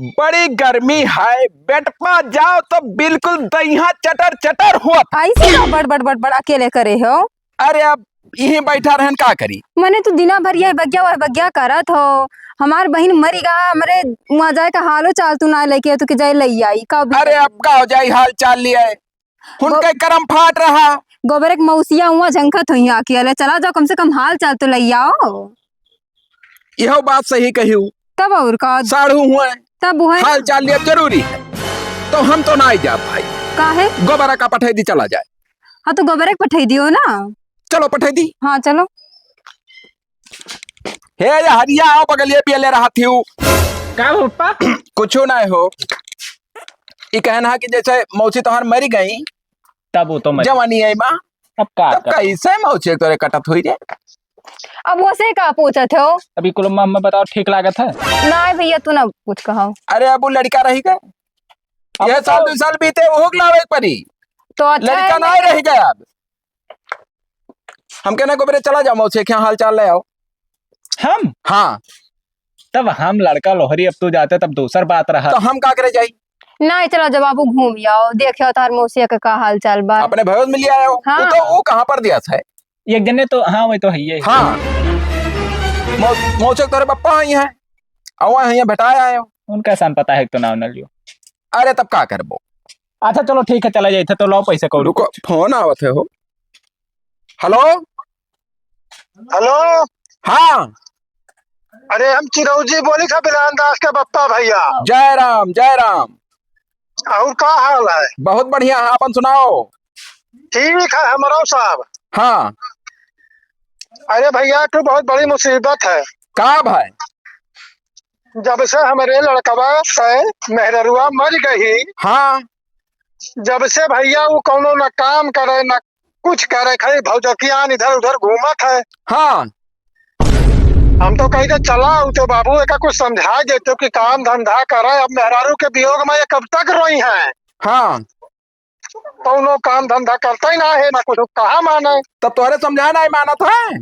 बड़ी गर्मी है, बेड पर जाओ तो बिल्कुल दहिया चटर चटर हुआ। ऐसे ना बड़ बड़ बड़ बड़ अकेले करे हो। अरे अब यहीं बैठा रहन का करी। मैंने तो दिना भर यह बग्या करत हो। हमार बहन मरी गा, हमरे वहाँ जाए का हालो चाल तू ना लेके तू के जाए लई आई कब। अरे अब का हो जाई, हाल चाल लिया उनके करम फाट रहा। गोबर एक मौसिया हुआ झंखत हुई अकेले, चला जाओ कम से कम हाल चाल तो लई आओ। यह बात सही कही हूँ। तब और का साढ़ू हुआ तब है हाल चाल लिया जरूरी है, तो हम तो ना ही जा भाई। का है गोबरा का पठाई दी चला जाए। हाँ तो गोबर एक पठाई दियो ना। चलो पठाई दी। हाँ चलो। हे हरिया आओ बगलिए पिए ले रहा थी का पप्पा कुछ ना हो। ये कहना कि जैसे मौसी तोहर मरी गई तब वो तो जवानी है माँ, अब का तब कैसे मौसी तोरे कटत हुई रे। अब वो से का पूछत हो। अभी कुल मम्मा बताओ ठीक लागत है। ना भैया तू ना पूछ कहो। अरे अब वो लड़का रही गए, यह तो- साल 2 साल बीते वो लावे परी तो अच्छा लड़का ना रह गया। अब हम कहने को मेरे चला जाओ मौसी के यहाँ हाल चाल ले आओ। हम हाँ तब हम लड़का लोहरी अब तू जाते तब दूसर बात रहा। तो हम का करे जाई। ना चलो जब बाबू घूम आओ, देखियो तार मौसिया का हाल चाल बा। अपने भयोज में लिया हो। हाँ। वो कहाँ पर दिया था। एक जने तो हाँ वही तो है ही। हाँ मौसी तोरे पप्पा आई हैं और यहाँ बैठाया आए हो। उनका सान पता है तो ना न लियो। अरे तब का करबो। अच्छा चलो ठीक है चला जाए तो लो पैसे को रुको फोन आवत है हो। Hello hello. हाँ अरे हम चिरौजी बोली था बिलान दास के पप्पा भैया। जय राम जय राम। और का हाल है। बहुत बढ़िया है, अपन सुनाओ। ठीक है हमारा साहब। हाँ अरे भैया तो बहुत बड़ी मुसीबत है। का भाई। जब से हमारे लड़कवा से मेहरुआ मर गई, हाँ जब से भैया वो कौनो न काम करे न कुछ करे, खाली भौजकियान इधर उधर घूमत है। हाँ हम तो कही चला तो बाबू एक कुछ समझा देते कि काम धंधा करे। अब मेहरारू के वियोग में ये कब तक रोई है। हाँ कौनो काम धंधा करता ही ना है, ना कुछ कहा माने। तब तोहरे समझाना ही मानत है।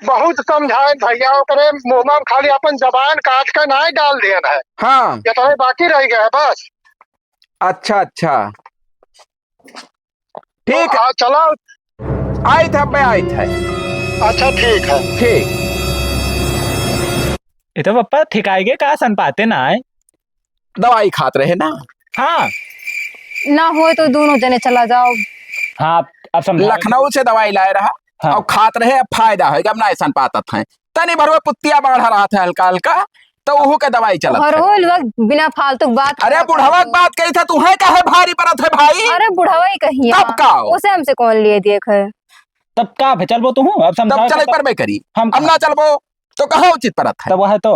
बहुत समझाए भैया, ओकरे मुंह में खाली अपन जबान काट के ना ही डाल दिया है। हाँ ये तो बाकी रह गया है बस। अच्छा अच्छा ठीक तो है। चला। आई था मैं आई था। अच्छा ठीक है। ठीक ये तो पप्पा ठीक आएगे का सन पाते ना आए। दवाई खात रहे ना। हाँ ना हो तो दोनों जने चला जाओ। हाँ अब समझ लखनऊ से दवाई लाए रहा। हाँ। और खात रहे, अब फायदा है जब ना ऐसा पातत है। तनी भर पुत्तिया बढ़ रहा था हल्का हल्का, तो वो के दवाई चलत है। हर होल वक्त बिना फालतू बात। अरे बुढ़ावा की बात कही था, तू है का है भारी परत है भाई। अरे बुढ़ावा ही कही तब का हो? उसे हमसे कौन लिए देख है। तब का चल वो तो हूँ अब तब समझा चले पर में करी। हम अब ना चलबो तो कहाँ उचित परत है। तब वह तो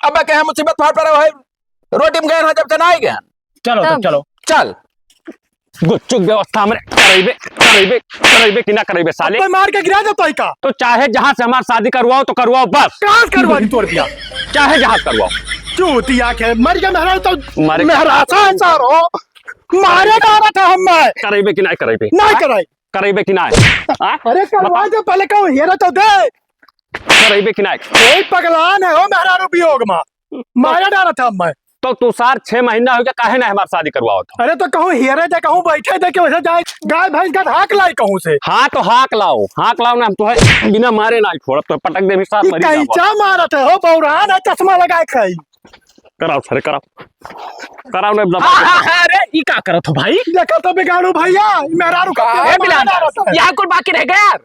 अब मैं कहे मुसीबत फाड़ पर है, रोटी में गए ना जब से ना आई गया। चलो तब। तो चलो चल गुच्चुक व्यवस्था में करेबे कि ना करेबे साले। कोई मार के गिरा देता है का। तो चाहे जहां से हमारी शादी करवाओ तो करवाओ, बस कहाँ करवा दी तोड़ दिया। चाहे जहां से करवाओ। चूतिया के मर गया मेहरा तो मर- मेहरासा सारो मारे डाला था हम मैं। करेबे कि ना करेबे, नहीं कराई। करेबे कि ना अरे करवा दे पहले कहूँ हेरा तो दे। करेबे कि ना। कोई पगलान है हो मेहरा उपयोग में, मारे डाला था हम मैं। तो तुषार 6 महीना हो गया, काहे ना हमारी शादी करवाओ तो। अरे तो कहूँ हेरे दे, कहूँ बैठे दे के वैसे जाए गाय भैंस का हाक लाई कहूँ से। हाँ तो हाक लाओ ना, हम तो है बिना मारे ना छोड़, तो पटक दे भी साथ मरी जाओ। कैचा मारत है हो बौरान है, चश्मा लगाए खाई। कराओ सर कराओ ना दबा के। अरे ये क्या करत हो भाई। देखा तो बिगाड़ू भैया मेहरा यहाँ कुल बाकी रह गया यार।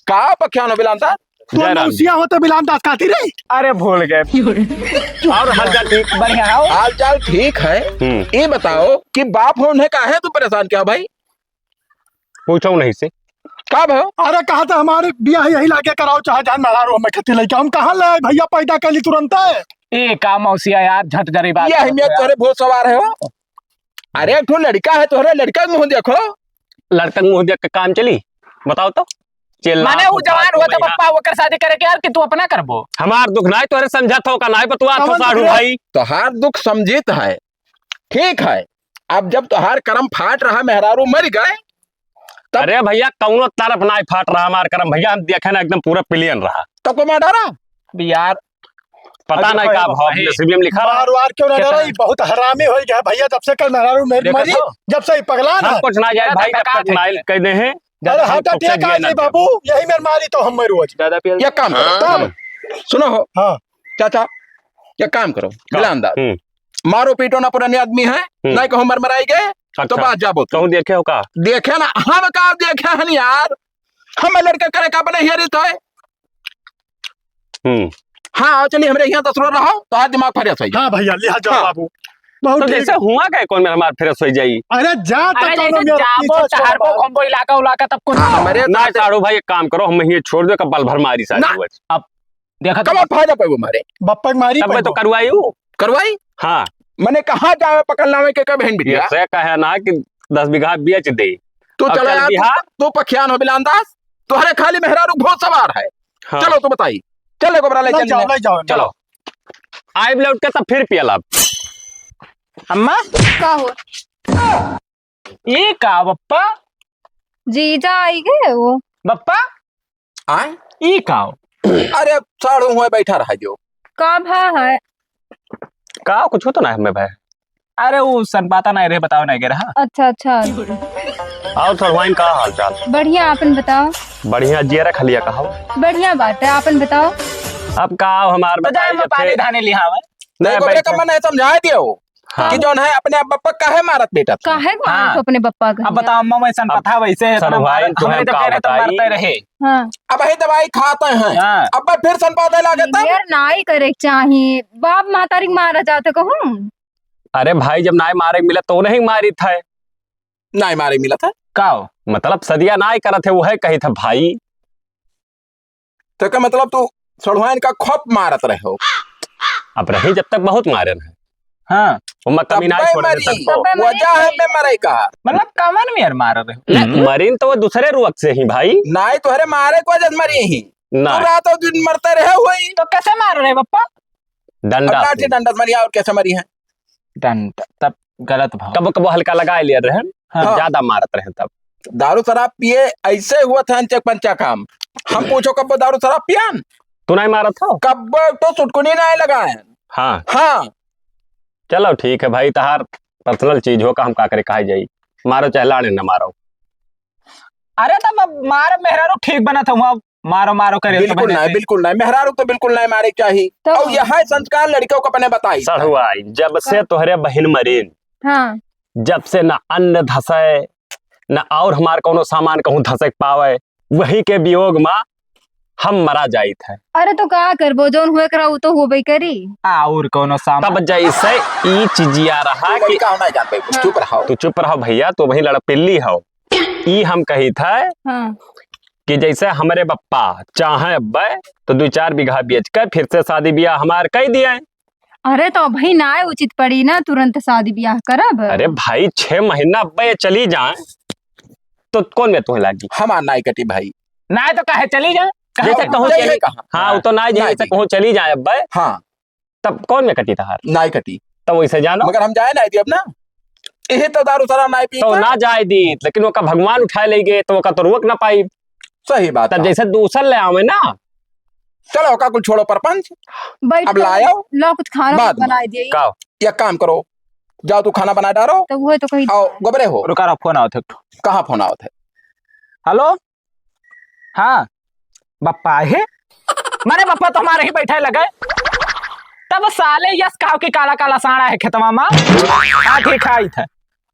का पख्यान हो बिलांता। जय राम। हो तो बिलान दास खाती रही। अरे भूल गए। और हाल चाल ठीक बढ़िया हो। हाल चाल ठीक है। ये बताओ कि बाप हो उन्हें काहे तू परेशान क्या भाई। पूछो नहीं से कब हो। अरे कहा था हमारे बियाह यही लाके कराओ, चाहे जान मेहरा रो में खेती लेके हम कहाँ लाए भैया, पैदा कर ली तुरंत है। ए का मौसिया यार झट जरी बात ये अहमियत तोरे बहुत सवार है हो। अरे एक ठो लड़का है, तोहरे लड़का के मुंह देखो। लड़का मुंह देख के काम चली, बताओ तो। माने वो जवान हुआ तो पप्पा वो कर शादी करे के यार कि तू अपना करबो। हमार दुख ना तोरे समझत हो का ना, पर तू आ कौन साढ़ू दुख रे? भाई। तोहार दुख समझित है, ठीक है। अब जब तोहार कर्म फाट रहा, मेहरारू मर गए। अरे भैया कौनो तरफ ना फाट रहा हमार करम भैया, हम देखे ना एकदम पूरा प्लेन रहा। तो को मैं डरा यार पता नहीं का भाव नसीब में लिखा रहा मार वार क्यों ना डरा बहुत हरामी हो गया भैया जब से कल मेहरारू मेरी देखो मरी तो। जब से ही पगला ना हम कुछ ना जाए भाई ज्यादा जब तक नाइल कहने हैं अरे हटा ठीक है नहीं बाबू यही मेरी मारी तो हम मरू आज ज्यादा पियल एक काम करो तब सुनो हो हाँ चाचा एक काम करो गिलानदार हम्म। मारो पीटो ना पुराने आदमी है नहीं कहो मरमराई गए तो अच्छा। बात जाबो कहूँ देखे हो का देखे ना हम का देखे हन यार हम लड़के करे का बने हेरी तो हाँ चलिए हमरे यहाँ दस रोज रहो तो आज दिमाग फ्रेश हो जाए हाँ भैया लिहा जाओ हाँ। बाबू बहुत तो ठीक जैसे है। हुआ क्या कौन मेरा मार फ्रेश हो जाई अरे जा अरे तो जैसे दोनों मेरा जाबो पीछा छोड़ चाहबो बाबू। घूमबो इलाका उलाका तब कुछ हमारे ना साड़ू भाई एक काम करो हम ये छोड़ दो कब भर मारी ना। सारी देखा कब आप फायदा पे वो मारे बप्पा की मारी तब मैं तो पैबो। करवाई हूँ करवाई हाँ मैंने कहा जावे पकड़ना में के कब बहन बिटिया से कहे ना कि 10 बीघा बेच दे तू अब चलो चल यार बिहार। तू पखियान हो बिलांदास तुम्हारे खाली मेहरारू घोड़ सवार है हाँ। चलो तो बताई चलो गोबरा ले ले जाओ चलने ले जाओ चलो आइब लौट के तब फिर पियल अब अम्मा का हो ये का बप्पा जीजा आई गए वो बप्पा आए ये का अरे साढ़ू हुए बैठा रहा जो का भा है का कुछ हो तो ना हमें भाई अरे वो सनपाता नहीं रहे बताओ नहीं गे रहा अच्छा अच्छा और थोड़ा का हाल चाल बढ़िया आपन बताओ बढ़िया जिया खलिया कहा बढ़िया बात है आपन बताओ अब का हमार तो जाए मैं पानी धाने लिया हूं नहीं गोबरे का मन है समझा दियो हाँ। कि जौन है अपने आप बप्पा काहे मारत बेटा का है हाँ। तो अपने बप्पा का अब बताओ अम्मा वैसा पता वैसे है सर भाई, तो हमें हम तो का कह रहे तो बताई? मरते रहे हाँ अब ही दवाई खाते हैं हाँ। अब फिर सनपाते लागे तब यार नाई करे के चाहिए बाप मातारी के मारा जाते कहूँ अरे भाई जब नाई मारे मिला तो नहीं मारी था नहीं मारे मिला था काओ मतलब सदिया नाई करा थे वो है कही था भाई तो क्या मतलब तू सड़ुआन का खप मारत रहे हो अब रही जब तक बहुत मारे हैं हाँ वो मैं कभी नाई छोड़ मरी सकता तब मैं वजह है मैं मरे का मतलब कमन में यार मार रहे मरीन तो वो दूसरे रुअक से ही भाई नाई तुहरे मारे को वजह से मरी ही ना तू रात और दिन मरते रहे हुई तो कैसे मार रहे बप्पा डंडा लाठी से। डंडा मरी और कैसे मरी है दंड तब गलत भाव कबो कबो हल्का लगा लिया रहे हाँ। ज्यादा मारत रहे तब दारू शराब पिए ऐसे हुआ था अंचक पंचा काम हम पूछो कब दारू शराब पियान तू नहीं मारा था कब तो सुटकुनी नहीं लगाए हाँ हाँ चलो ठीक है भाई तहार पर्सनल चीज हो का हम का करे कहा जाई मारो चाहे लाड़े न मारो अरे तब अब मार मेहरारू ठीक बना था वहाँ मारो मारो करे तो बिल्कुल बहने नहीं से। बिल्कुल नहीं मेहरारू तो बिल्कुल नहीं मारे चाहिए तो और यह संस्कार लड़कियों को अपने बताई सड़ुआई जब से तोहरे बहन मरीन हाँ जब से न अन्न धसे न और हमार कोनो सामान कहूँ धसक पावे वही के वियोग में हम मरा जाइत है अरे तो का करबो जोन हुए करा वो तो होबे करी और कोनो सामान तब जैसे ई चीजिया रहा कि लड़का होना जान पाई चुप रहो तू चुप रहो भैया तू वही लड़पिल्ली हो ई हम कही था हाँ कि जैसे हमारे बप्पा चाहे अब्बे तो 2-4 बीघा बेच कर फिर से शादी ब्याह हमार कह दिया अरे तो भाई ना उचित पड़ी ना तुरंत शादी ब्याह करब अरे भाई 6 महीना अब्बे चली जाए तो कौन में तुम्हें लागी हमार नाई कटी भाई ना तो कहे चली जा जैसे कहूँ नहीं, चली नहीं कहा। हाँ वो तो ना नहीं जैसे जी। कहूँ चली जाए अब्बे हाँ तब कौन में कटी तहार नाई कटी तब वैसे जानो मगर हम जाए ना अब ना यही तो दारू शराब नाई पी तो ना जाए दी लेकिन वो का भगवान उठाए ले गए तो वो का तो रोक ना पाई सही बात तब है। जैसे दूसर ले आवे ना चलो का कुछ छोड़ो परपंच बैठ अब लाया लो कुछ खाना बाद में। बना दिए का एक काम करो जाओ तू खाना बना डालो तो वो तो कहीं आओ गोबरे हो रुका रहा फोन आओ थे कहाँ फोन आओ थे हेलो हाँ बप्पा है मारे बप्पा तो हमारे ही बैठे लगे तब साले यस कहा कि काला काला साड़ा है खेतवा में हाँ ठीक आई था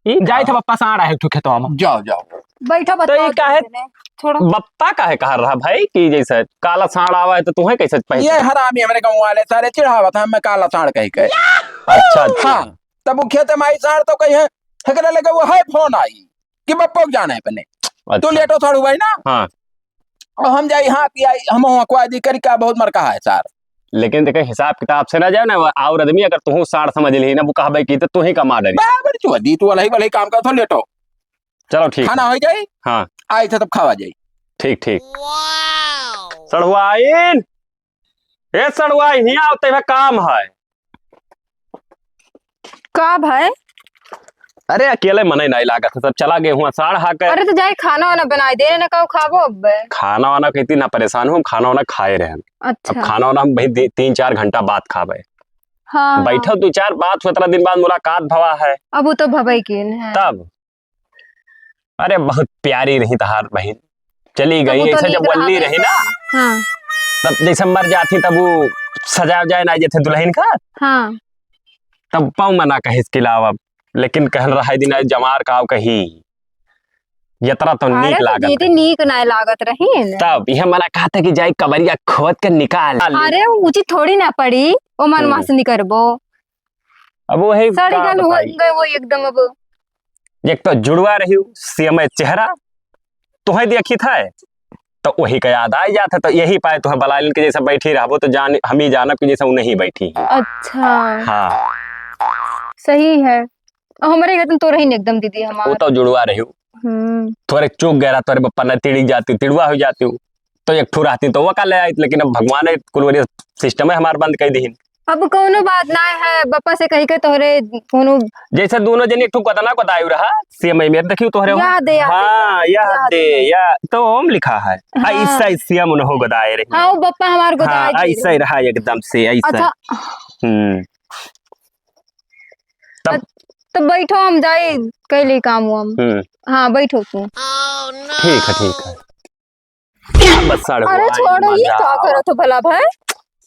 जाई था बप्पा साड़ा है खेतवा में जाओ जाओ बैठो तो ये बताओ काहे थोड़ा बप्पा काहे कह रहा भाई कि जैसे काला साड़ आवा है तो तुम्हें कैसे ये पहचान हरामी हमारे गाँव वाले सारे चिढ़ावा था मैं काला साड़ कही के अच्छा अच्छा हाँ तब वो खेते माई साड़ तो कही है हकरे लगे वो है फोन आई कि बप्पो को जाना है पने तू अच्छा लेटो साड़ू भाई ना हाँ और हम जाई हाँ कि आई हम अकवा दी करी का बहुत मरका है सार लेकिन देखे हिसाब किताब से ना जाओ ना और आदमी अगर तू साड़ समझ ली ना वो कहबे की तो तू ही कमा डरी बराबर चुदी तू वाला ही काम कर तो लेटो चलो ठीक खाना हो जाए हाँ आई थे तब खावा जाए ठीक ठीक सड़ुआइन ए सड़ुआइन हिया आवते हुए काम है का भाई अरे अकेले मने नहीं लागत है, सब चला गए हुआ साढ़ हाकर। अरे तो जाए खाना वाना बनाए दे ना कहो खाबो अब। खाना वाना कहती ना परेशान हूँ, खाना वाना खाए रहे। अब अच्छा खाना वाना हम भाई 3-4 घंटा बाद खावे। हाँ बैठो 2-4 बात 17 दिन बाद मुलाकात भवा है अब वो तो भवई की है। तब। अरे बहुत प्यारी रही तहार बहन, चली तब गई वो तो ऐसे नीक जब वल्ली रहा रही ना, हाँ तब जैसे मर जाती तब वो सजा जाए ना जैसे दुल्हन का, हाँ तब पाऊ मना कहे इसके अलावा। लेकिन कहल रहा है दिन जमार काव कही यतरा तो अरे नीक तो लागत दीदी है। नीक ना लागत रही न। तब यह मना कहा था कि जाई कबरिया खोद कर निकाल। अरे वो उचित थोड़ी ना पड़ी वो मनवा से नहीं करबो। अब वो है साड़ी का गल हो बताई। गए वो एकदम अब। एक तो जुड़वा रही सीएम चेहरा तुम्हें देखी था तो वही का याद आ जाता, तो यही पाए तुम्हें बलालिन के जैसा बैठी रहो तो जान हम ही जानब कि जैसा वो नहीं बैठी। अच्छा हाँ सही है। हमारे घर तो रही एकदम दीदी वो हमार। तो जुड़वा रही थोड़े चूक गया तोरे पप्पा ने तिड़ी जाती तिड़वा हो जाती हूँ तो एक ठू रहती तो वो का ले आई, लेकिन अब भगवान ने कुल सिस्टम है हमारे बंद कर दी। अब कोनो बात ना है बप्पा से कही के तोहरे कोनो जैसे दोनों जन एक ठू कतना को दायु रहा सीएम मेरे देखियो तोहरे याद है, याद है, हाँ याद दे या तो ओम लिखा है हाँ। ऐसा ही सीएम उन्हों गोदाए रही। हाँ वो बप्पा हमार को हाँ दाई ऐसा ही रहा एकदम से ऐसा। अच्छा तब तो बैठो हम जाए कैले काम हम। हाँ बैठो तू। ठीक है ठीक है। बस साढ़े अरे हुआ, छोड़ो ये मजा क्या आवा। करो तो भला भाई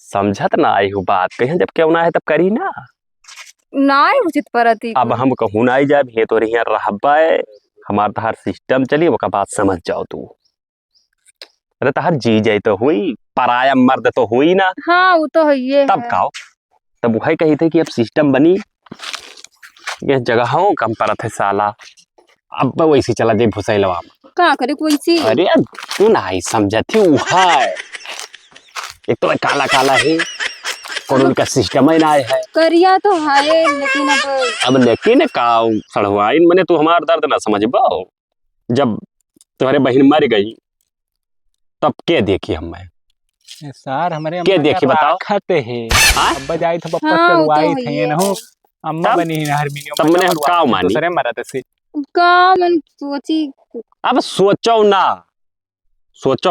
समझत ना आई हूँ बात कहीं जब क्यों ना है तब करी ना। ना उचित परती अब हम कहूँ ना जब ये तो रही रहबा हमार तहार सिस्टम चली वो का बात समझ जाओ तू। अरे तहार जी जाए तो हुई पराया मर्द तो हुई ना, हाँ वो तो है ये तब खाओ। तब वही कही थे कि अब सिस्टम बनी ये जगहों कम परत है साला। अब वैसी चला जाए भुसैलवा में कहाँ करे कोई सी। अरे तू ना ही समझती उहा एक तो काला काला है और उनका सिस्टम ही ना है। करिया तो है लेकिन अब लेकिन काऊ सड़वाइन मने तू हमार दर्द ना समझ पाओ। जब तुम्हारे बहन मर गई तब के देखी हम मैं सर हमारे के देखी बताओ। खाते हैं हाँ? अब्बा जाई थे पप्पा हाँ, के वो तो रुआई है थे ये। ना हो अम्मा तब- बनी है हारमोनियम तब मैंने काऊ मानी। दूसरे मरद से का मन सोची। अब सोचो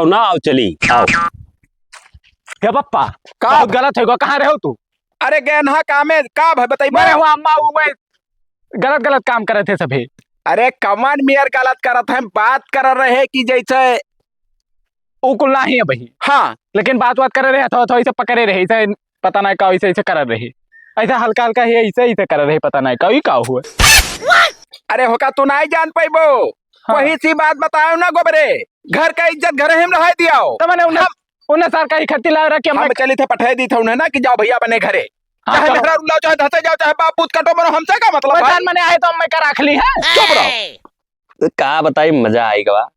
ना आओ चली आओ। हे पप्पा का बहुत गलत है कहाँ रहे हो तू। अरे गहना काम है का भाई बताई मैं हुआ अम्मा हुए गलत गलत काम कर रहे थे सभी। अरे कमन मियर गलत करत है बात कर रहे कि जैसे उकुल ना ही है भाई, हाँ लेकिन बात कर रहे थोड़ा ऐसे पकड़े रहे ऐसे पता नहीं का ऐसे ऐसे कर रहे ऐसा हल्का हल्का ही ऐसे ऐसे कर रहे पता नहीं कभी का हुआ। अरे होका तू नहीं जान पाइबो। हाँ। वही सी बात बताओ ना गोबरे, घर का इज्जत घर हम रह दियाओ। तो मैंने उन्हें साल का इकट्ठी ला रहा कि हम चली थे पठाई दी था उन्हें ना कि जाओ भैया बने घरे, हाँ, चाहे चलो। मेहरा रुलाओ चाहे धसे जाओ चाहे बाप पूत कटो मरो हमसे का मतलब भाई? मैंने आए तो अम्मा का रख ली है। चुप रहो। का बताई मजा आएगा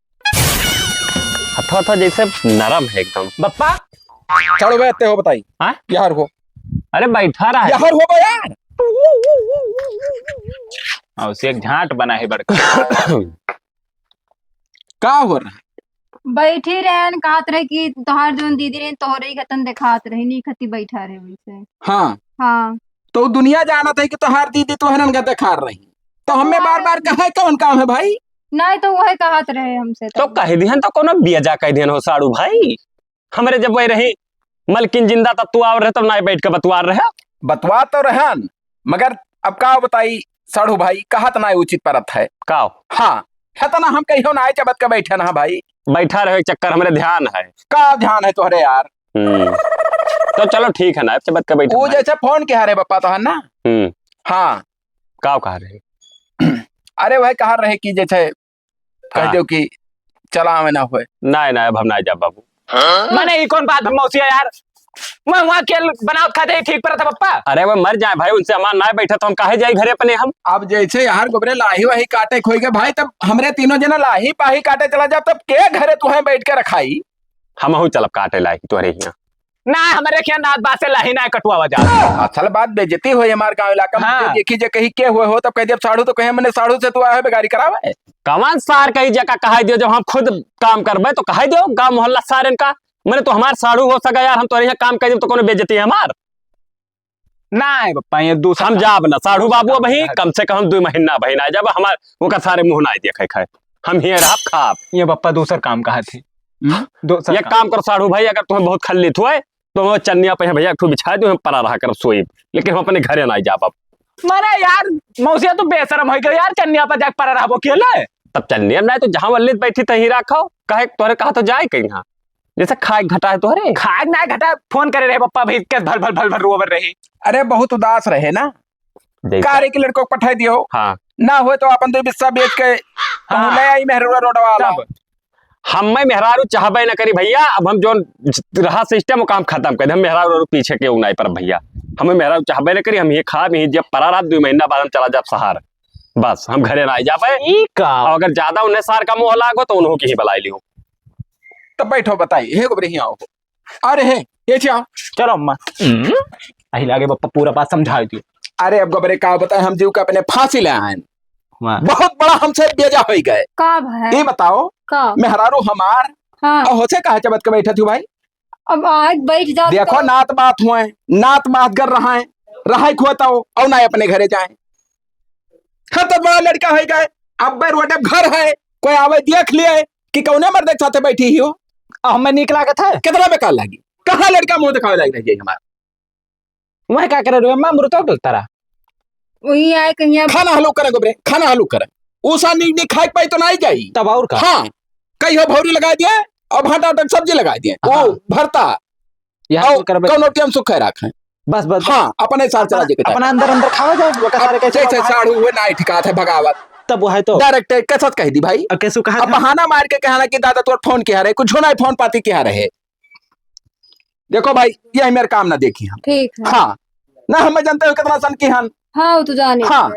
हथवा जैसे नरम है एकदम। बप्पा चलो बैठते हो बताई हाँ? यार हो अरे बैठा रहा है यार हो बे यार। और उसे एक झांट बना है बड़का। का हो रहा है? बैठी रहन कहत रहे कि तोहार जोन दीदी रहे तोहरे ही खतन दिखात रही नहीं खती बैठा रहे वैसे। हाँ हाँ तो दुनिया जाना था कि तोहार दीदी तो हनन गते खार रही, तो हमें बार बार कहे कौन काम है भाई? नहीं तो वही कहत रहे हमसे तो कह दिहन तो कोनो बिया कह दिहन हो साड़ू भाई। हमरे जब वही रही मलकिन जिंदा तब तू आवर रहे तब ना बैठ के बतवार रहे। बतवा तो रहन मगर अब का बताई साड़ू भाई कहत ना उचित परत है। काओ हाँ है तो ना हम कहियो ना आए चबत के बैठे ना भाई। बैठा रहे चक्कर हमरे ध्यान है। का ध्यान है तोहरे यार? तो चलो ठीक है ना चबत के बैठे। वो जैसे फोन के हारे बप्पा तो है ना। हाँ काओ कह रहे अरे वह कहा रहे कि जैसे कह दो कि चला में ना हुए। ना ना अब हम ना जा बाबू। मैंने ये कौन बात मौसी यार मैं वहाँ खेल बनाओ खाते ठीक पर था पप्पा। अरे वो मर जाए भाई उनसे हमार ना बैठा तो हम काहे जाए घरे अपने हम। अब जैसे यार गोबरे लाही वाही काटे खोई के भाई तब हमरे तीनों जना लाही पाही काटे चला जाओ तब के घरे तुम्हें बैठ के रखाई। हम हूँ चलब काटे लायक तोहरे यहाँ ना हमारे क्या नाथ बात से लाही ना कटुआ वजह। असल बात बेइज्जती हुई हमारे गाँव इलाका में। हाँ। देखी जे कहीं के हुए हो तब कह दिया साड़ू तो कहे मैंने साड़ू से तू आए बेगारी करावे। कमान सार कही जगह कहा दियो जब हम खुद काम करबे तो कहा दियो गांव मोहल्ला सारे का मैंने तो हमार साड़ू हो सका यार हम तो यहाँ काम कर तो कोनो बेइज्जती है हमार। नहीं पप्पा ये दूसरा हम जाब ना साढ़ू बाबू भाई कम से कम 2 महीना बहिना जब हमार वो का सारे मुंह ना देखे खाए हम ही रहा खाप। ये पप्पा दूसर काम कहा थी दूसर ये काम कर साढ़ू भाई, अगर तुम्हें बहुत खल्लित हुए तो हम चन्निया पे भैया ठू बिछा दो, हम परा रहा कर सोई, लेकिन हम अपने घरे ना जा पाब। माने यार मौसिया तो बेशरम हो गई यार, चन्निया पर जाके पड़ा रहा अकेले। तब चन्निया नहीं तो जहां वल्लित बैठी तही रखो, कहे तोहरे कहा तो जाए कहीं यहाँ जैसे खाए घटा है तोहरे खाद ना घटा फोन करे रहे पप्पा भाई के भल भल भल भल रोवर रही। अरे बहुत उदास रहे ना, कारे के लड़को को पठाई दियो। हाँ ना हो तो अपन 2 बिस्सा बेच के हाँ। ले आई मेहरुआ रोड वाला। हम मेहरारू चाहबे न करी भैया, अब हम जो रहा सिस्टम काम खत्म कर दे, हम मेहरारू पीछे के उनाई पर भैया, हमें मेहरारू चाहबे न करी, हम ये खा भी जब परा रात 2 महीना बाद हम चला जाब सहार, बस हम घरे ना आ जा पाए। और अगर ज्यादा उन्हें सार का मुंह लागो तो उन्हों की ही बलाई लियो। तो बैठो बताई हे गोबरे ही आओ। अरे हे ये क्या? चलो अम्मा अही लागे पप्पा पूरा बात समझा दियो। अरे अब गोबरे का बताए, हम जीव का अपने फांसी ले आए, वाह। बहुत बड़ा हमसे बेजा हो गए। का भाई ये बताओ का मेहरारू हमार हाँ और होसे कहा चबत के बैठे थी भाई। अब आज बैठ जा देखो नात बात हुए, नात बात कर रहा है, रहा खोता हो और ना अपने घरे जाए। हाँ तो बड़ा लड़का है गए, अब रोटे घर है, कोई आवे देख लिए कि कौने मर्द के साथे बैठी ही हो। हमें निक लागत है कितना बेकार लगी, कहाँ लड़का मुंह दिखावे लग रही है हमारा। वह क्या करे रे अम्मा मृतो डलता रहा वही आए कहीं खाना हलू करे गोबरे, खाना हलू करे, ऊसा नी खाए पाई तो नहीं जाई। तब और का हाँ कहीं हो भौरी लगा दिए और भाटा तक सब्जी लगा दिए, हाँ। वो भरता यहाँ और करबे कौन रोटी हम सुखे रखें। बस बस हाँ अपने साथ चला जाए अपना अंदर अंदर खावा जाए बका सारे कैसे जैसे साड़ू हुए ना ठिका थे भगावत तब वो है तो डायरेक्ट कैसे कह दी भाई। कैसे कहा अब बहाना मार के कहना कि दादा तोर फोन किया रहे, कुछ ना फोन पाती किया रहे। देखो भाई ये मेरे काम ना देखी हम। ठीक है हाँ ना हमें जानते हो कितना सन की हन। हाँ वो तो जाने हाँ।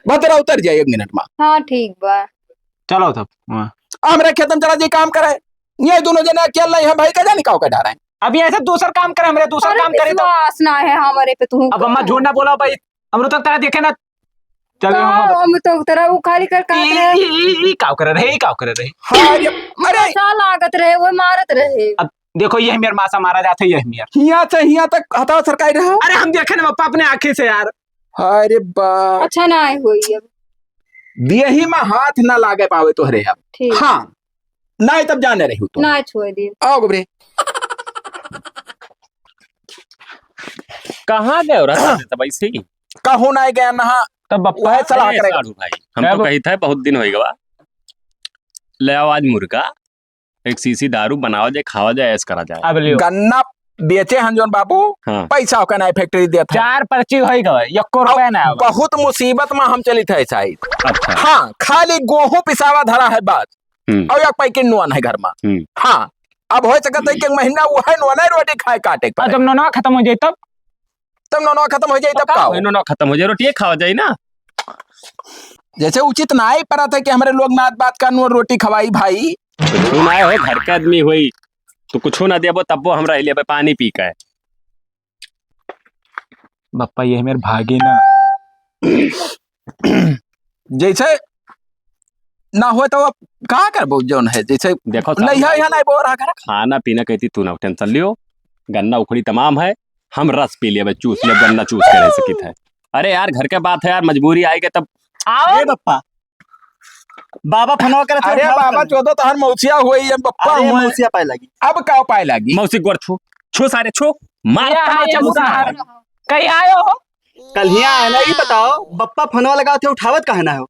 भतरा उतर जाए 1 मिनट में। हाँ ठीक बा चलो तब हमारे खेत में चला जी काम करे, ये दोनों जने अकेले नहीं है भाई, का जाने का डरा है। अभी ऐसे दूसर काम करे हमरे दूसर काम करे तो विश्वास ना है हमारे पे तू अब अम्मा झूठ ना बोला भाई, अमृत तक तेरा देखे ना चलो हम तो तेरा वो खाली कर काट रहे काव करे रहे काव करे रहे। हाँ अरे सा लागत रहे वो मारत रहे। अब देखो ये मेरे मासा मारा जाता है, ये मेरा यहाँ से यहाँ तक हटाओ सरकारी रहा। अरे हम देखे ना पप्पा अपने आंखें से यार। अरे बा अच्छा ना आए हुई अब देही में हाथ ना लागे पावे तोहरे अब। ठीक हाँ ना तब जाने रही तू। ना छोड़ दी आओ गोबरे। कहाँ गए हो रहा तब ऐसे ही कहूँ ना गया नहा तब बप्पा वह सलाह अरे करेगा। साढ़ू भाई हम तो कही था बहुत दिन हो गवा, ले आओ आज मुर्गा 1 शीशी दारू बनाओ जाए, खावा जाए, ऐस करा जाए। अब लियो गन्ना बेचे हैं जोन बाबू, हाँ। पैसा होकर ना फैक्ट्री देता है। 4 पर्ची हो गए 1 रुपया ना होगा। बहुत मुसीबत में हम चली थे शायद। अच्छा हाँ खाली गेहूं पिसावा धरा है बात और 1 पैकेट नुआन है घर में। हाँ अब हो सकता है कि 1 महीना वो है नुआन रोटी खाए काटे और जब नोना खत्म हो जाए तब नौना खत्म हो जाए तब का हो? ना खत्म हो जाए, रोटी खावा जाए ना। जैसे उचित ना ही पड़ा था कि हमारे लोग नात बात का नुआ रोटी खवाई भाई। कुछ ना हो घर के आदमी हुई तो कुछ ना देबो तब हम रह लिए पानी पी के। बप्पा ये मेरे भागे ना जैसे ना हो तो अब कहा कर बो जोन है जैसे देखो नहीं है या नहीं बोल रहा कर। खाना पीना कहती तू ना टेंशन लियो, गन्ना उखड़ी तमाम है, हम रस पी लिए चूस ले, गन्ना चूस के रह सकित है। अरे यार घर के बात है यार, मजबूरी आएगी तब। आओ बप्पा बाबा फनवा कर अरे बाबा 14 तो हर मौसिया हुई है बप्पा अरे हुए। मौसिया पाए लगी। अब का उपाय लगी? मौसी गोर छू छू सारे छू मार तमाचा मुसहर। कहीं आयो हो कल ही आया ना, ये बताओ बप्पा फनवा लगा थे उठावत कहा ना हो?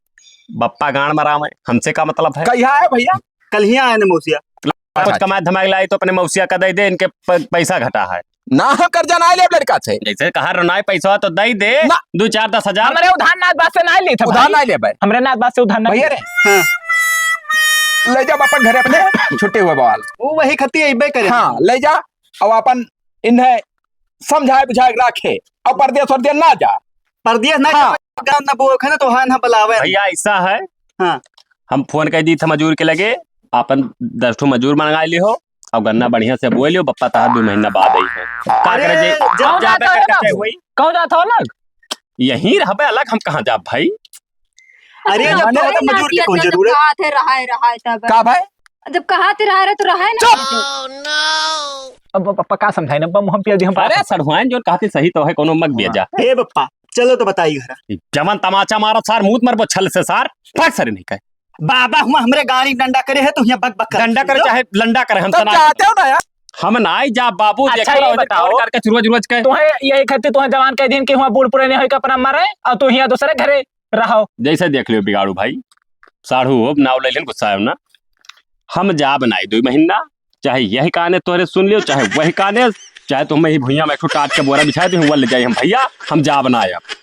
बप्पा गाड़ मरा में हमसे का मतलब है? कहिया है भैया? कल ही आया ना मौसिया। कुछ कमाए धमाए लाई तो अपने मौसिया का दे दे, इनके पैसा घटा है। ना हम कर्जा ना ले लड़का से, जैसे कहा रोनाई पैसा तो दे दे, ना। 2 4 10 हजार हमरे उधार नाथ बात से ना ली था उधार ना ले भाई। हमरे नाथ बात से उधार ना भैया रे हाँ ले जा अपन घरे अपने छुट्टे हुए बवाल। वो वही खती अबे करे। हाँ ले जा और अपन इन्हें समझाए बुझाए रखे और परदेश और ना जा। परदेश ना हाँ। गाँव ना वो खने तो हाँ ना बुलावे। भैया ऐसा है, हाँ हम फोन कर दी था मजूर के लगे, अपन 10 ठो मजूर मंगा लियो और गन्ना बढ़िया से बोल लियो, बप्पा तहार 2 महीना बाद आई है। का अरे, करे जे जब जब जाता जाबे है करके बाबू। हुई कौन जाता हो अलग? यहीं रहबे अलग, हम कहाँ जाब भाई? अरे जब मैंने तो मजदूर की कौन जरूरत? कहा थे रहा है तब का भाई? जब कहा थे रहा है तो रहा है ना। अब पप्पा का समझाए ना हम पिया दी हम अरे सड़हुआइन जो कहती सही तो है कोनो मग बिया जा हे बप्पा चलो तो बताइए घर जमन तमाचा मारा सार मुंह मर छल से सार फट सर नहीं कहे बाबा हुआ हमरे गाड़ी डंडा करे है तो यहाँ बक बक डंडा करे चाहे लंडा करे हम तब तना चाहते हो ना यार हम नाई जा बाबू अच्छा, देखा ये रहो बताओ। और करके चुरवज उरवज के तुम्हें यही कहते तुम्हें जवान कह दिन कि हुआ बूढ़ पुराने होई का अपना मरे और तू यहाँ दूसरे घरे रहो। जैसे देख लियो बिगाड़ू भाई साढ़ू हो नाव ले लेन गुस्सा है ना हम जा बनाई 2 महीना चाहे यही काने तोरे सुन लियो चाहे वही काने चाहे तुम ही भुइया में टाट के बोरा बिछाए तो हुआ ले जाए हम भैया हम जा बनाए अब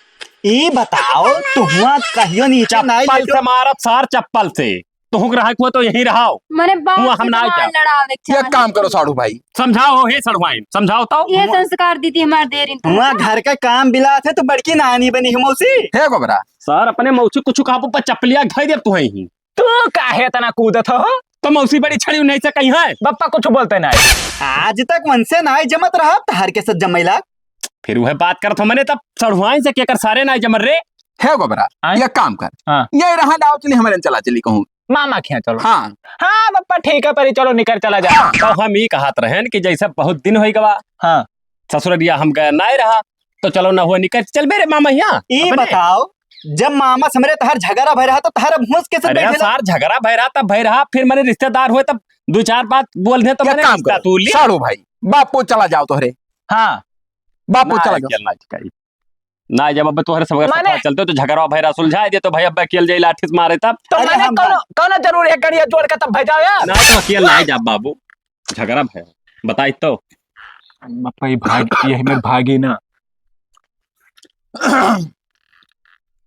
ये बताओ तो हुआ कहियो नीचे नाई चप्पल से मारत सार चप्पल से तुम ग्राहक हुआ तो यही रहो मैंने हुआ बाप हम से ना तो क्या? लड़ावे के ये चाहे। काम करो साड़ू भाई समझाओ हे सड़वाइन समझाओ तो ये संस्कार दीदी हमारे दे रही हुआ घर का काम बिला थे तो बड़की नानी बनी है मौसी हे गोबरा सर अपने मौसी कुछ काबू पर चप्पलिया घाई दे तू ही तू काहे तना कूदत हो? तो मौसी बड़ी छड़ी नहीं से कहीं है बप्पा कुछ बोलते नहीं। आज तक मन से नाई जमत रहा हर के साथ जमैला फिर वह बात करत हो मैंने तब सड़वाइन से क्या कर सारे ना जमर रे हे गोबरा आए? ये काम कर हाँ। ये रहा लाओ चली हमारे चला चली कहूँ मामा खिया चलो। हाँ हाँ बप्पा ठीक है परी चलो निकल चला जा। तो हम ही कहत रहन कि जैसे बहुत दिन हो गवा हाँ ससुररिया हम गए नहीं रहा तो चलो ना हुआ निकल चल मेरे मामा यहाँ ये बताओ जब मामा समरे तहर झगड़ा भय रहा तो तहर भूस के साथ अरे बैठे सार झगड़ा भय रहा तब भय रहा फिर मैंने रिश्तेदार हुए तब 2-4 बात बोल दे तो ये मैंने काम रिश्ता करो तू लिया साड़ू भाई बापू चला जाओ तोहरे हाँ बापू चला जाओ ना जब अब तोहरे सब माने- चलते तो झगड़ा भय रहा सुलझा दे तो भाई अब अकेल जाई लाठी से मारे तब तो अरे मैंने हम कौन जरूर है कड़िया जोड़ के तब भेजाओ यार। ना तो अकेल ना जा बाबू झगड़ा भय बताई तो बप्पा ये भाग यही में भागी ना।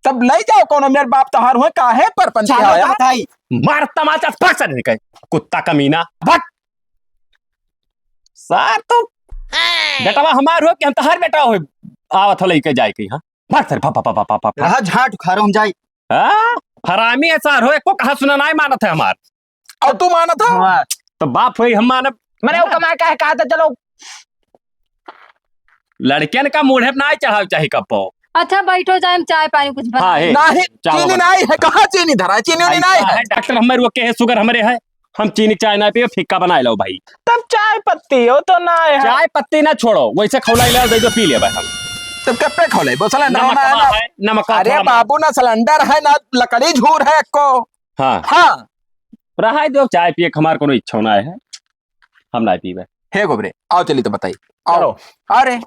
तब ले जाओ कोनो मेरे बाप तोहार हुए काहे पर पंच चलो आया तो बताई मार तमाचा फट से निकल कुत्ता कमीना भट सार तो बेटावा हमार हो कि हम तहार बेटा हो आवत हो लेके जाए के हां भट सर पापा पापा पापा रहा झाट खारो हम जाई हरामी है सार हो एको कहा सुना नहीं मानत है हमार और तू माना था हाँ, तो बाप होई हम मानब मैंने वो कमा के कहा था चलो लड़कियन का मुंह ना चढ़ाव चाहिए कपो अच्छा बैठो जाए हम चाय पानी कुछ बना हाँ, हे। नहीं चावल चीनी बना। नहीं है कहाँ चीनी धरा है चीनी उनी नहीं है डॉक्टर हमारे रोके है शुगर हमारे है हम चीनी चाय ना पियो फिक्का बना लो भाई तब चाय पत्ती हो तो ना है। चाय पत्ती ना छोड़ो वैसे खौलाई ले दे दो पी ले भाई हम तब कब पे खोले वो सिलेंडर नमक होना है कहाँ ना है नमक अरे थोड़ा- बाबू ना सिलेंडर है ना लकड़ी झूर है को हाँ हाँ रहा दो चाय पिए के हमार कोनो इच्छा ना है हम ना पीबे हे गोबरे आओ चली तो बताई आओ चलो। अरे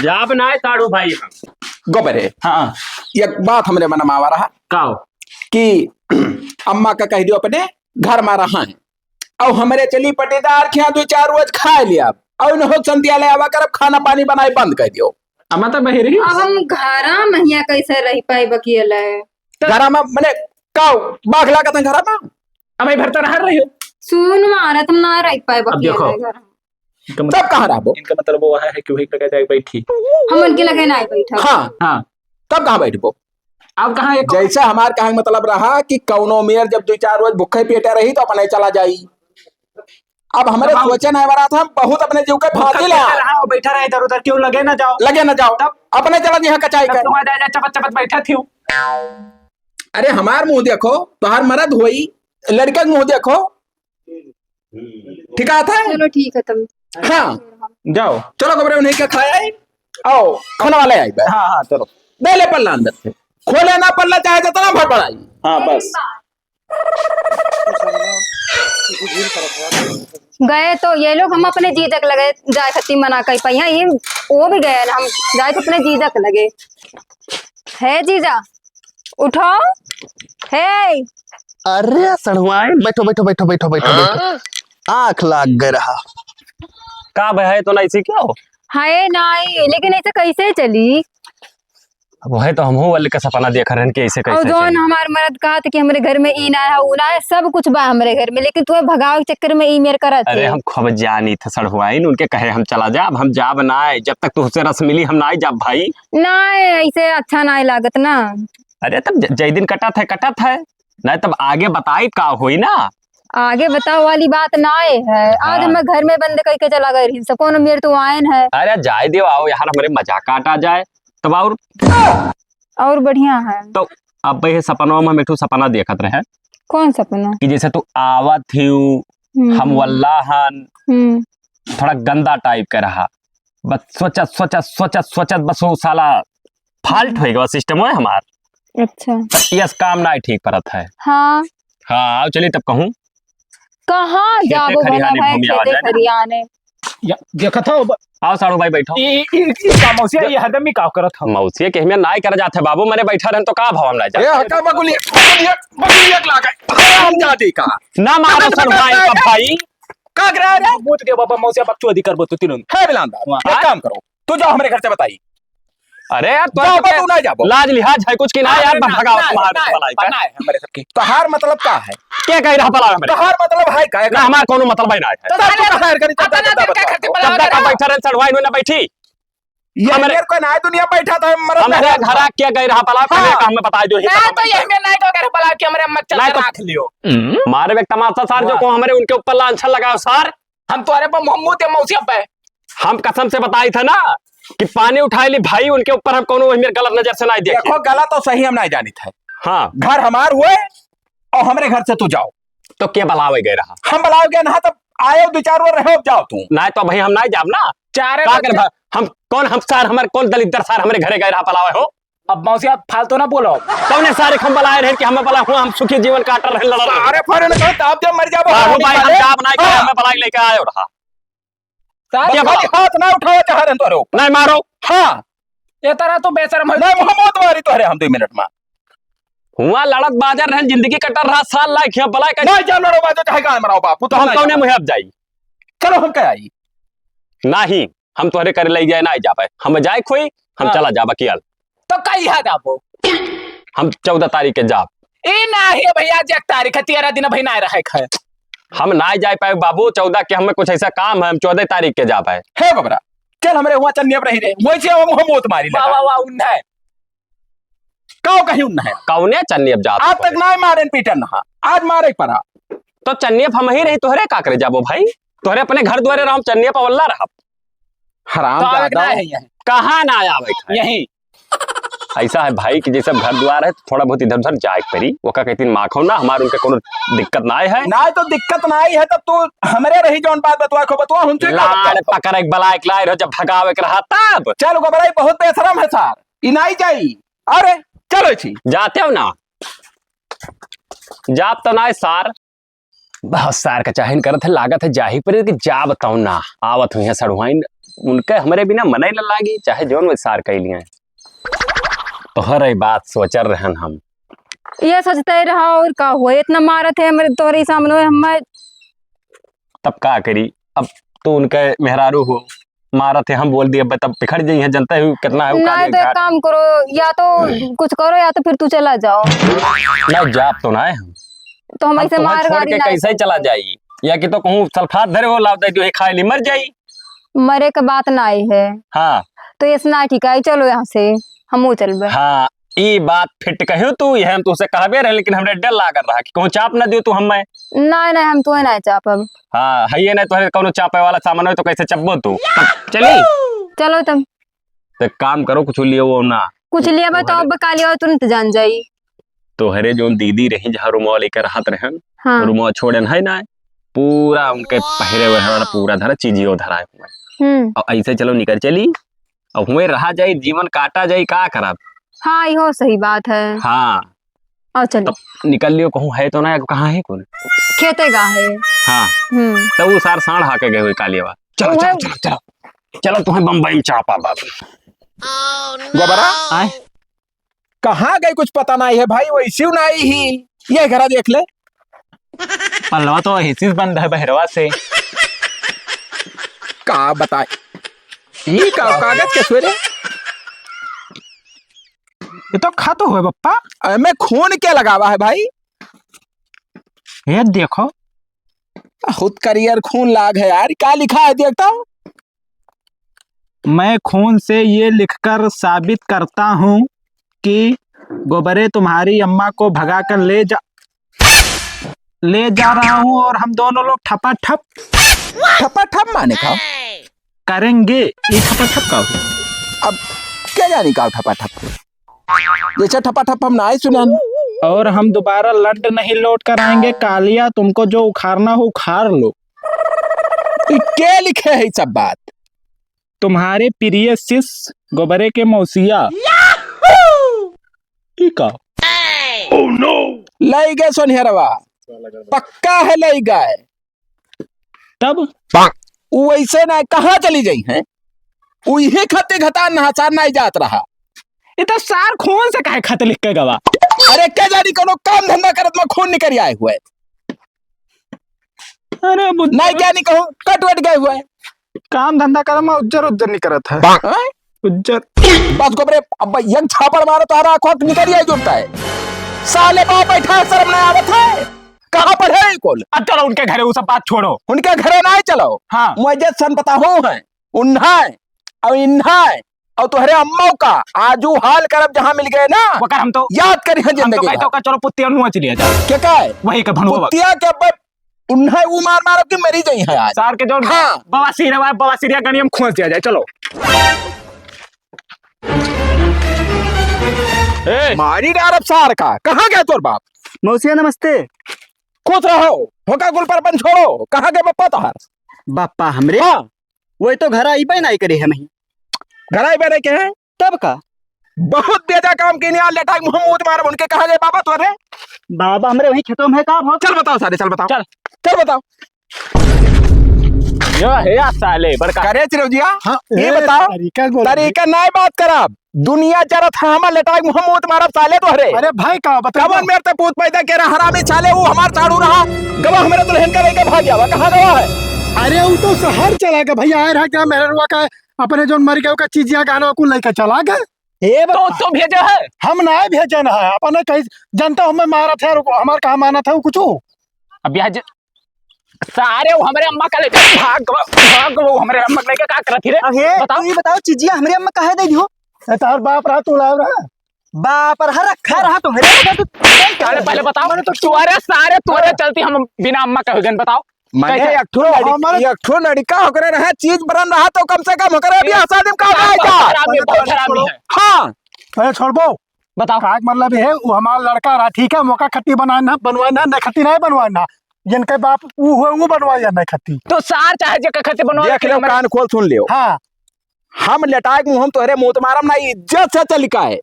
जाब ना है साड़ू भाई हम गोबरे हाँ एक बात हमरे मन में आवा रहा काओ कि अम्मा का कह दियो अपने घर में रहा है और हमारे चली पटीदार खिया 2-4 रोज खा लिया और इन्हों संध्या ले आवा कर अब खाना पानी बनाए बंद कर दियो अम्मा तो बही रही। अब हम घरा महिया कैसे रह पाई बकियल है घर में मने काऊ बागला का घर में अब मैं भरता रह रही हूँ। सुन मारा तुम ना रह पाए बकियल देखो। है घर इनका तब कहाँ रहो इनका मतलब वो है कि वही लगा जाए बैठी। हम उनके लगे ना बैठा हाँ हाँ तब कहाँ बैठबो अब कहाँ एक जैसे हमार कहा मतलब रहा कि कौनो मेयर जब 2-4 रोज भूखे पेटे रही तो अपने चला जाई अब हमारे सोचे नहीं बना था हम बहुत अपने जीव के फांसी ला बैठा रहे इधर उधर क्यों लगे ना जाओ। लगे न जाओ अपने चला जी कचाई तब कर तुम्हारे चपत चपत बैठा थी। अरे हमार मुंह देखो तुहार मरद हुई लड़के का मुंह देखो ठीक है चलो ठीक है तुम हाँ जाओ। चलो गोबरे उन्हें क्या खाया है आओ खाना वाले आई बे हाँ हाँ चलो। दे ले पल्ला अंदर से खोले ना पल्ला चाहे तो ना भर पड़ाई हाँ बस गए तो ये लोग हम अपने जीजक लगे जाए खत्ती मना कर पाई ये वो भी गए हम जाए तो अपने जीजक लगे है जीजा उठो है अरे सड़वाए बैठो बैठो बैठो बैठो बैठो बैठो आंख लाग गए रहा का भय है तो ना इसी क्या हो है नहीं लेकिन ऐसे कैसे चली अब है तो हम हो वाले का सपना देख रहे हैं कि ऐसे और कैसे जौन चली। हमार मर्द कहा था कि हमारे घर में ई ना है ऊ ना है सब कुछ बा हमारे घर में लेकिन तुम्हें भगाव के चक्कर में ई मेरे करत अरे है हम खब जानी थे सड़वाइन उनके कहे हम चला जा अब हम जा बनाए जब तक तुझसे रस मिली हम ना जा भाई ना ऐसे अच्छा ना लागत ना अरे तब जय दिन कटत है नहीं तब आगे बताई का हुई ना आगे बताओ वाली बात ना है आज हाँ। मैं घर में बंद करके चला गई सबको न मेरे तो आयन है अरे जाए दियो आओ यार हमारे मजाक काटा जाए तब और बढ़िया है तो अब भाई सपनों में मिठू सपना देखत रहे कौन सपना कि जैसे तू आवत थी हम वल्लाहन थोड़ा गंदा टाइप का रहा, बस सोचत बस वो साला फाल्ट होएगा सिस्टम है हमार। अच्छा यस काम ना ठीक परत है। हाँ हाँ आओ चलिए तब कहूँ कहाँ खेते जाबो भला खरियाने भाई घूम आवा खेते जाए ना। खरियाने। देखा था आओ साड़ू भाई बैठो। मौसिया ये हरदम ही का करत हम। मौसी के हमें नाई कर जाते बाबू, मैंने बैठा रहन तो का भाव हम ना ए जा हका बगुलिया लागे हम जा दे का ना मारो सर भाई का भाई का करा रे बूझ गए बाबा मौसिया बच्चों अधिक कर बो तीनों। है बिलांदा एक काम करो तू जाओ हमारे घर से बताई अरे यार जाओ तो तू ना जाबो लाज लिहाज है कुछ की ना यार भगाओ तुम्हारे भलाई का हमारे घर की तोहार मतलब का है क्या कह रहा भला हमें तोहार मतलब है का ना हमारा कोनो मतलब ही ना है तो तू कहां करी तो जब तक का बैठा रहन सड़वाई ना बैठी ये हमारे- मेरे को ना दुनिया बैठा था मरद हमारे घर क्या कह रहा भला पहले का हमें बता दो मैं तो ये में नहीं को करे भला कि हमरे मत चल नहीं तो- रख लियो। मारे एक तमाशा सार जो को हमारे उनके ऊपर लांछन लगाओ सार। हम तुम्हारे पर मोहम्मद मौसिया पे हम कसम से बताई था ना कि पानी उठाए ली भाई उनके ऊपर हम कोनो मेरे गलत नजर से नहीं देखे। देखो गलत और सही हम नहीं जानी थे हाँ घर हमार हुए और हमारे घर से तू जाओ तो क्या बलावे गए रहा हम बुलाओगे ना तब आयो दो चार बार रहो जाओ तू नहीं तो भाई हम नहीं जाब ना चारे का कर हम कौन हम सार हमारे कौन दलित सार हमारे घरे गए रहा पलावे हो। अब मौसिया फालतू ना बोलो। कौन सारे हम बलाए रहे कि हमें बला हुआ हम सुखी जीवन काट रहे लड़ रहे अरे फौरन कहो तब जब मर जाबो बाबू भाई हम निकाले। जाब नहीं करे हाँ। हमें बलाई लेके आए रहा बस क्या खाली हाथ ना उठाओ चाह रहे तोरे ऊपर। नहीं मारो। हाँ ये तरह तो बेशरम है। नहीं मोहम्मद मारी तोरे हम 2 मिनट में हुआ लड़त बाजार रहन जिंदगी कटर रहा साल लाइक है बलाई का नहीं जान लड़ो बाजो चाहे गाय मराओ बापू तो हम कौने मुहे अब जाई चलो हम क्या आई नहीं हम तोहरे करे ले जाए ना जा पाए हम जाए खोई हम हाँ। चला जाबा कियल तो कई है जाबो हम 14 तारीख के जाब ए नहीं भैया जे तारीख है 13 दिन भाई ना रहे है। हम ना जा पाए बाबू 14 के हमें कुछ ऐसा काम है हम 14 तारीख के जा पाए। है बबरा चल हमरे हुआ चन्ने पर रही रे वही से हम मोहम्मद मारी वाह लगा वाह वाह उन्ना है। काओ कहीं उन है कौने चन्नी अब जा आज तक ना मारे पीटन ना आज मारे पड़ा तो चन्नी हम ही रही तोहरे का करे जाबो भाई तोहरे अपने घर द्वारे राम चन्नी पवल्ला रहा हराम तो आवे ज्यादा ना है यहीं कहाँ ना आया भाई यहीं ऐसा है भाई कि जैसे घर द्वार है तो थोड़ा बहुत इधर उधर जाए परी वो का कहती माखो ना हमारे उनके कोनो दिक्कत ना है ना तो दिक्कत ना आई है तब तू हमरे रही जौन बात बतवा को बतवा हमसे का लाड़ बतवा। पकड़ एक बला एक लाए रहो जब भगावे के रहा तब चल गोबरा बहुत बेशरम है सार इनाई जाई अरे चलो छी जाते हो ना जाप तो ना सार बहुत सार का चाहन करत है लागत है जाही पर कि जा बताऊं ना आवत हुई है सड़ुआइन उनके हमरे बिना मनाई न लागी चाहे जोन में सार कह लिए तो हर एक बात सोचर रहन हम ये सोचते ही रहा और का हुआ इतना मारत है मेरे तोरे सामने हम तब का करी अब तो उनके मेहरारू हो मारत है हम बोल दिए तब पिखड़ जाई है जनता है कितना है ना तो एक काम करो या तो कुछ करो या तो फिर तू चला जाओ ना जाप तो ना है हम तो हम ऐसे तुम्हें मार छोड़ गाड़ी के ना कैसे ही चला जाई या कि तो कहूँ सल्फात धरे हो लाभ दे खाए ली मर जाई। मरे के बात ना आई है हाँ तो ये ना ठीक है चलो यहाँ से हम चलबे। हाँ ई बात फिट कहो तू ये हम तुझसे कहबे रहे लेकिन हमरे डर लागत रहा कि कहूँ चाप ना दियो तू हमें। नहीं नहीं हम तो ना चाप अब हाँ है नहीं तो कोनो चापे वाला सामान हो तो कैसे चप्बो तू चली चलो तुम तो काम करो कुछ लिए वो ना कुछ लिया बताओ बकाली और तुरंत जान जाई। तो हरे जो दीदी रही जहाँ रुमाल लेकर हाथ रहन हाँ रुमाल छोड़न है ना पूरा उनके पहरे हुए पूरा धरा चीजियो धरा हुआ और ऐसे चलो निकल चली अब हुए रहा जाई जीवन काटा जाई का खराब। हाँ यो सही बात है। हाँ और चलो तब निकल लियो कहूँ है तो ना कहाँ है कौन खेते गा है। हाँ तो वो सार साढ़ हाके गए हुए कालियावा चलो चलो चलो चलो चलो तुम्हें बम्बई में चापा बाबू गोबरा आए कहाँ गई कुछ पता नहीं है भाई वैसी ना आई ही ये घरा देख ले पल्लवा तो हिस्सिस बंद है बहरवा से का बताए ये कागज के सवेरे ये तो खातो हुए बप्पा मैं खून क्या लगावा है भाई ये देखो खुद करियर खून लाग है यार क्या लिखा है देखता हूँ। मैं खून से ये लिखकर साबित करता हूँ कि गोबरे तुम्हारी अम्मा को भगाकर ले जा रहा हूँ और हम दोनों लोग ठपा ठप माने का करेंगे। ये ठपा ठप का हो अब क्या जानी का ठपा ठप जैसे ठपा ठप हम ना ही सुना और हम दोबारा लड़ नहीं लौट कर आएंगे। कालिया तुमको जो उखाड़ना हो उखाड़ लो। क्या लिखे है सब बात? तुम्हारे प्रिय शिष्य गोबरे के मौसिया ई का लई गए सोनिहरवा, पक्का है लई गए। तब वैसे ना कहाँ चली गई है? उही खते घता नहासार नहीं जात रहा। ये तो सार खून से काहे खत लिख के गवा। अरे क्या जानी कोनो काम धंधा करत में खून निकल आए हुए अरे नहीं क्या नहीं कहूँ कट वट गए हुए काम धंधा कर में उज्जर उज्जर नहीं करत है हैं? उज्जर बस गोबरे अब यंग छापड़ मारो तो हरा खोक निकल आई जुड़ता है। साले बाप बैठा है, शर्म नहीं आवत है। कहाँ पढ़े है कोल? अब चलो उनके घरे वो सब बात छोड़ो। उनके घरे नहीं चलो। हाँ मुझे सन पता हो है उन्हा और इन्हा और तुहरे अम्मा का आजू हाल करब जहाँ मिल गए ना वकर हम तो याद करी है हम तो जिंदगी कहते हो का चलो पुत्ती अनुआ चलिए जा क्या काय वही का भनुआ पुतिया के अब उन्हा वो मार मारो कि मरी गई है आज। सार के जो हाँ। बवासीर है बवासीरिया गणी हम खोज दिया जाए चलो। ए मारी अरब सार का कहाँ गए तोर बाप? मौसिया नमस्ते। खुश रहो होका गुल पर बन छोड़ो। कहाँ गए बप्पा तोहार? बापा हमरे हाँ वही तो घर आई नहीं करे है नहीं घर आए बैठे के हैं तब का बहुत बेजा काम की नहीं लेटा मुंह मार उनके कहा गए बाबा तोरे? बाबा हमरे वही खेतों में का भाव चल बताओ सारे चल बताओ चल। चल बताओ यो है आ साले बड़का करे चिरौजिया हाँ, ये ए, बताओ तरीका बोल रही। तरीका नहीं बात करब दुनिया चरत है हमार लेटा मुंह मारब साले तोहरे। अरे भाई का बता कवन मेरे ते पूत पैदा के रहा हरामी साले वो हमार चाड़ू रहा गवाह मेरे दुल्हन का लेके भाग गया कहाँ गवाह है? अरे वो तो शहर चला गया भैया आए रहा क्या मेरे रुआ का अपने जो मर गया का चीजिया गाना को लेकर चला गए। हे तो भेजे है हम ना भेजन है अपने कहीं जनता हमें मारा था हमार कहा माना था वो कुछ अब यह सारे वो हमारे अम्मा का लेके भाग वो हमारे अम्मा का लेके का करत रे हे बताओ। तू बताओ चीजिया हमरे अम्मा कहे दे दियो तार बाप रहा तू लाव रहा बाप रहा रखा रहा तो हमरे तो पहले बताओ तुम्हारे सारे तुम्हारे चलती हम बिना अम्मा का हुजन बताओ मैंने कैसे? एक ठो लड़का होकर रहा चीज बरन रहा तो कम से कम होकर अभी शादी में काम आएगा। बहुत खराबी है हाँ अरे छोड़बो बताओ का मतलब है वो हमारा लड़का रहा ठीक है मौका खत्ती बनाना बनवाना न खत्ती नहीं बनवाना जिनके बाप वो हुए वो बनवाया नहीं खत्ती तो सार चाहे जे खते बनवा देख लो कान खोल सुन लियो। हाँ हम लेटाए मुंह हम तोहरे मुंह मारम ना इज्जत से चलिका है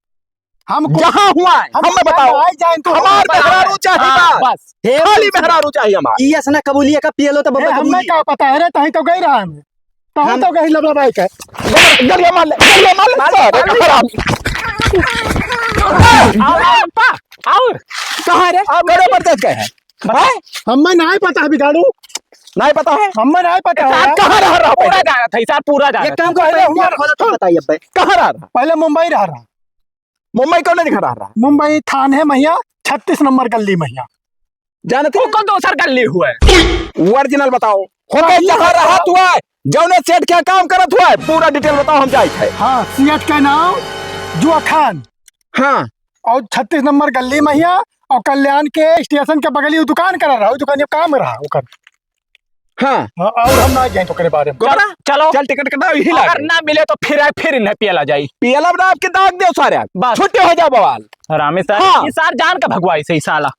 हम जहाँ हुआ है हमें बताओ आई जाए तो हमार मेहरारू चाहिए बस हे खाली मेहरारू चाहिए हमार। ई असना कबूलिया का पियलो तो बब्बा हमें क्या पता है रे तही तो गई रहा हमें तही तो गई लबला बाइक है गलिया मार ले गलिया मार ले और कहाँ रे गड़े पर तक गए हैं हमें नहीं पता है बिगाड़ू नहीं पता है हमें नहीं पता है कहाँ रह रहा पूरा जाना था सार पूरा जाना एक काम कर पहले पहले खोला तो बताइए अब्बे कहाँ रह रहा पहले मुंबई रहा मुंबई कौन दिखा रहा मुंबई थाने मैया 36 नंबर गली मैया जानते वो कौन दोसर गली हुआ है ओरिजिनल बताओ हो गए जहाँ रहा तू है जौने सेठ क्या काम करत हुआ है पूरा डिटेल बताओ हम जाए थे। हाँ सीएट का नाम जुआ खान हाँ और 36 नंबर गली मैया और कल्याण के स्टेशन के बगल ही दुकान करा रहा दुकान काम रहा ओकर हाँ और हम ना जाए तो करे बारे में गोबरा चलो चल टिकट कटाओ यही अगर लागे ना मिले तो फिर इन्हें पियला जाई पीएलएफ ना आपके दाग दे सारे बस। छुट्टी हो जाए बवाल। रामे सर हाँ। ये सार जान का भगवाई से ही साला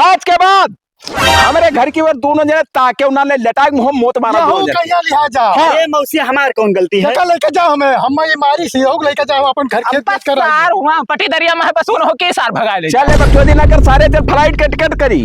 आज के बाद हमारे घर की ओर दोनों जने ताके उन्होंने लटाक मुंह मोत मारा जाओ दोनों जने। कहिया लिहाजा हाँ। ए मौसिया हमार कौन गलती है जगह लेके जाओ हमें हम ये मारी सी हो लेके जाओ अपन घर खेत बेच कर सार हुआ पटी दरिया में बस उन होके सार भगा ले चल बच्चों दिन अगर सारे चल फ्लाइट के टिकट करी